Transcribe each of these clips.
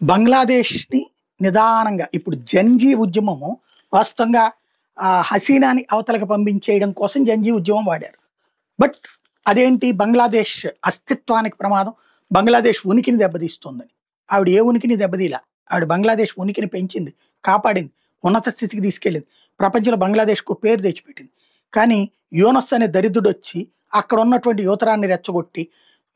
బంగ్లాదేశ్‌ని నిదానంగా ఇప్పుడు 'జంజీ' ఉద్యమము వాస్తవంగా హసీనాని అవతలకి పంపించేయడం కోసం 'జంజీ' ఉద్యమం వాడారు. బట్ అదేంటి బంగ్లాదేశ్ అస్తిత్వానికి ప్రమాదం, బంగ్లాదేశ్ ఉనికిని దెబ్బతీస్తుందని. ఆవిడ ఏ ఉనికిని దెబ్బతీయలా. ఆవిడ బంగ్లాదేశ్ ఉనికిని పెంచింది, కాపాడింది, ఉన్నత స్థితికి తీసుకెళ్ళింది. ప్రపంచంలో బంగ్లాదేశ్‌కు పేరు తెచ్చిపెట్టింది. కానీ యూనస్ అనే దరిద్రుడొచ్చి అక్కడ ఉన్నటువంటి యువతరాన్ని రెచ్చగొట్టి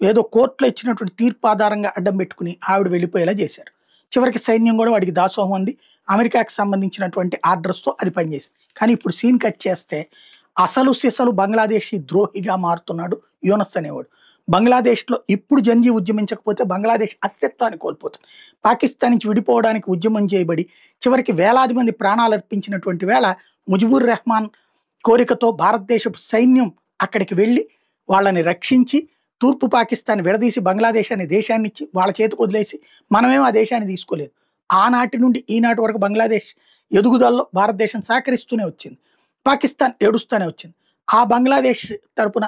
ఏదో కోర్టులో ఇచ్చినటువంటి తీర్పు ఆధారంగా అడ్డం పెట్టుకుని ఆవిడ వెళ్ళిపోయేలా చేశారు. చివరికి సైన్యం కూడా వాడికి దాసోహం ఉంది. అమెరికాకి సంబంధించినటువంటి ఆర్డర్స్‌తో అది పనిచేసింది. కానీ ఇప్పుడు సీన్ కట్ చేస్తే అసలు సిసలు బంగ్లాదేశీ ద్రోహిగా మారుతున్నాడు యూనస్ అనేవాడు. బంగ్లాదేశ్‌లో ఇప్పుడు 'జంజీ' ఉద్యమించకపోతే బంగ్లాదేశ్ అస్తిత్వాన్ని కోల్పోతుంది. పాకిస్తాన్ నుంచి విడిపోవడానికి ఉద్యమం చేయబడి చివరికి వేలాది మంది ప్రాణాలు అర్పించినటువంటి వేళ ముజిబుర్ రెహమాన్ కోరికతో భారతదేశపు సైన్యం అక్కడికి వెళ్ళి వాళ్ళని రక్షించి తూర్పు పాకిస్తాన్ విడదీసి బంగ్లాదేశ్ అనే దేశాన్ని ఇచ్చి వాళ్ళ చేతికి వదిలేసి మనమేమో ఆ దేశాన్ని తీసుకోలేదు. ఆనాటి నుండి ఈనాటి వరకు బంగ్లాదేశ్ ఎదుగుదలలో భారతదేశం సహకరిస్తూనే వచ్చింది. పాకిస్తాన్ ఏడుస్తూనే వచ్చింది. ఆ బంగ్లాదేశ్ తరపున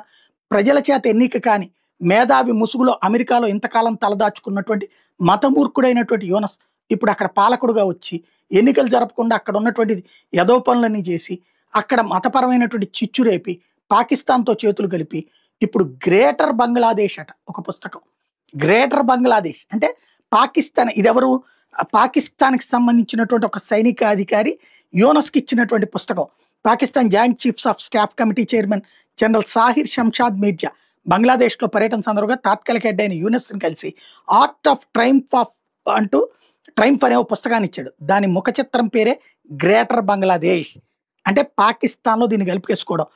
ప్రజల చేత ఎన్నిక కాని మేధావి ముసుగులో అమెరికాలో ఇంతకాలం తలదాచుకున్నటువంటి మతమూర్ఖుడైనటువంటి యూనస్ ఇప్పుడు అక్కడ పాలకుడుగా వచ్చి ఎన్నికలు జరపకుండా అక్కడ ఉన్నటువంటి యదో పనులన్నీ చేసి అక్కడ మతపరమైనటువంటి చిచ్చు రేపి పాకిస్తాన్‌తో చేతులు కలిపి ఇప్పుడు గ్రేటర్ బంగ్లాదేశ్ అట ఒక పుస్తకం. గ్రేటర్ బంగ్లాదేశ్ అంటే పాకిస్తాన్ ఇదెవరు? పాకిస్తాన్‌కి సంబంధించినటువంటి ఒక సైనిక అధికారి యూనస్‌కి ఇచ్చినటువంటి పుస్తకం. Pakistan joint chiefs of staff committee chairman general Sahir Shamshad Mirza బంగ్లాదేశ్‌లో పర్యటన సందర్భంగా తాత్కాలిక హెడ్ అయిన యూనస్‌ని కలిసి ఆర్ట్ ఆఫ్ ట్రయంఫ్ అంటూ ట్రయంఫ్ అనే ఒక పుస్తకాన్ని ఇచ్చాడు. దాని ముఖ చిత్రం పేరే గ్రేటర్ బంగ్లాదేశ్. అంటే పాకిస్తాన్‌లో దీన్ని కలిపేసుకోవడం.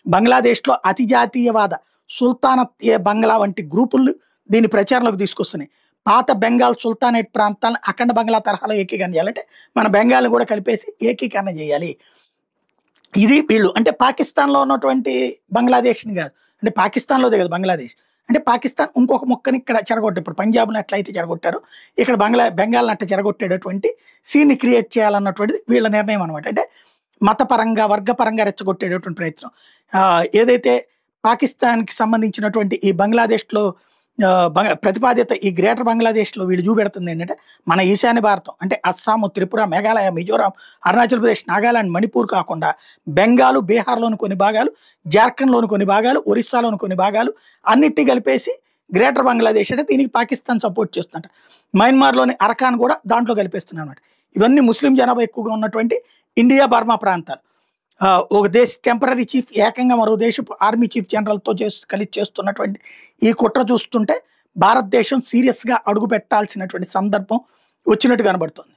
బంగ్లాదేశ్‌లో అతి జాతీయవాద సుల్తానత్ ఏ బంగ్లా వంటి గ్రూపులు దీన్ని ప్రచారంలోకి తీసుకొస్తున్నాయి. పాత బెంగాల్ సుల్తానేట్ ప్రాంతాలను అఖండ బంగ్లా తరహాలో ఏకీకరణ చేయాలంటే మన బెంగాల్‌ని కూడా కలిపేసి ఏకీకరణ చేయాలి. ఇది వీళ్ళు అంటే పాకిస్తాన్‌లో ఉన్నటువంటి బంగ్లాదేశ్‌ని కాదు. అంటే పాకిస్తాన్‌లోదే కదా బంగ్లాదేశ్. అంటే పాకిస్తాన్ ఇంకొక ముక్కని ఇక్కడ చెడగొట్టారు. ఇప్పుడు పంజాబ్‌ని ఎట్లయితే చెడగొట్టారో ఇక్కడ బెంగాల్‌ని అట్లా చెడగొట్టేటటువంటి సీన్‌ని క్రియేట్ చేయాలన్నటువంటిది వీళ్ళ నిర్ణయం అనమాట. అంటే మతపరంగా, వర్గపరంగా రెచ్చగొట్టేటటువంటి ప్రయత్నం. ఏదైతే పాకిస్తాన్‌కి సంబంధించినటువంటి ఈ బంగ్లాదేశ్‌లో ప్రతిపాదిత ఈ గ్రేటర్ బంగ్లాదేశ్‌లో వీళ్ళు చూపెడుతుంది ఏంటంటే మన ఈశాన్య భారతం అంటే అస్సాము, త్రిపుర, మేఘాలయ, మిజోరాం, అరుణాచల్ ప్రదేశ్, నాగాలాండ్, మణిపూర్ కాకుండా బెంగాలు, బీహార్‌లోని కొన్ని భాగాలు, జార్ఖండ్‌లోని కొన్ని భాగాలు, ఒరిస్సాలోని కొన్ని భాగాలు అన్నిటిని కలిపేసి గ్రేటర్ బంగ్లాదేశ్ అంటే దీనికి పాకిస్తాన్ సపోర్ట్ చేస్తుందంట. మయన్మార్‌లోని అరకాన్ కూడా దాంట్లో కలిపేస్తుందన్నమాట. ఇవన్నీ ముస్లిం జనాభా ఎక్కువగా ఉన్నటువంటి ఇండియా, బర్మా ప్రాంతాలు. ఒక దేశ టెంపరరీ చీఫ్ ఏకంగా మరో దేశపు ఆర్మీ చీఫ్ జనరల్‌తో కలిసి చేస్తున్నటువంటి ఈ కుట్ర చూస్తుంటే భారతదేశం సీరియస్‌గా అడుగు పెట్టాల్సినటువంటి సందర్భం వచ్చినట్టు కనబడుతుంది.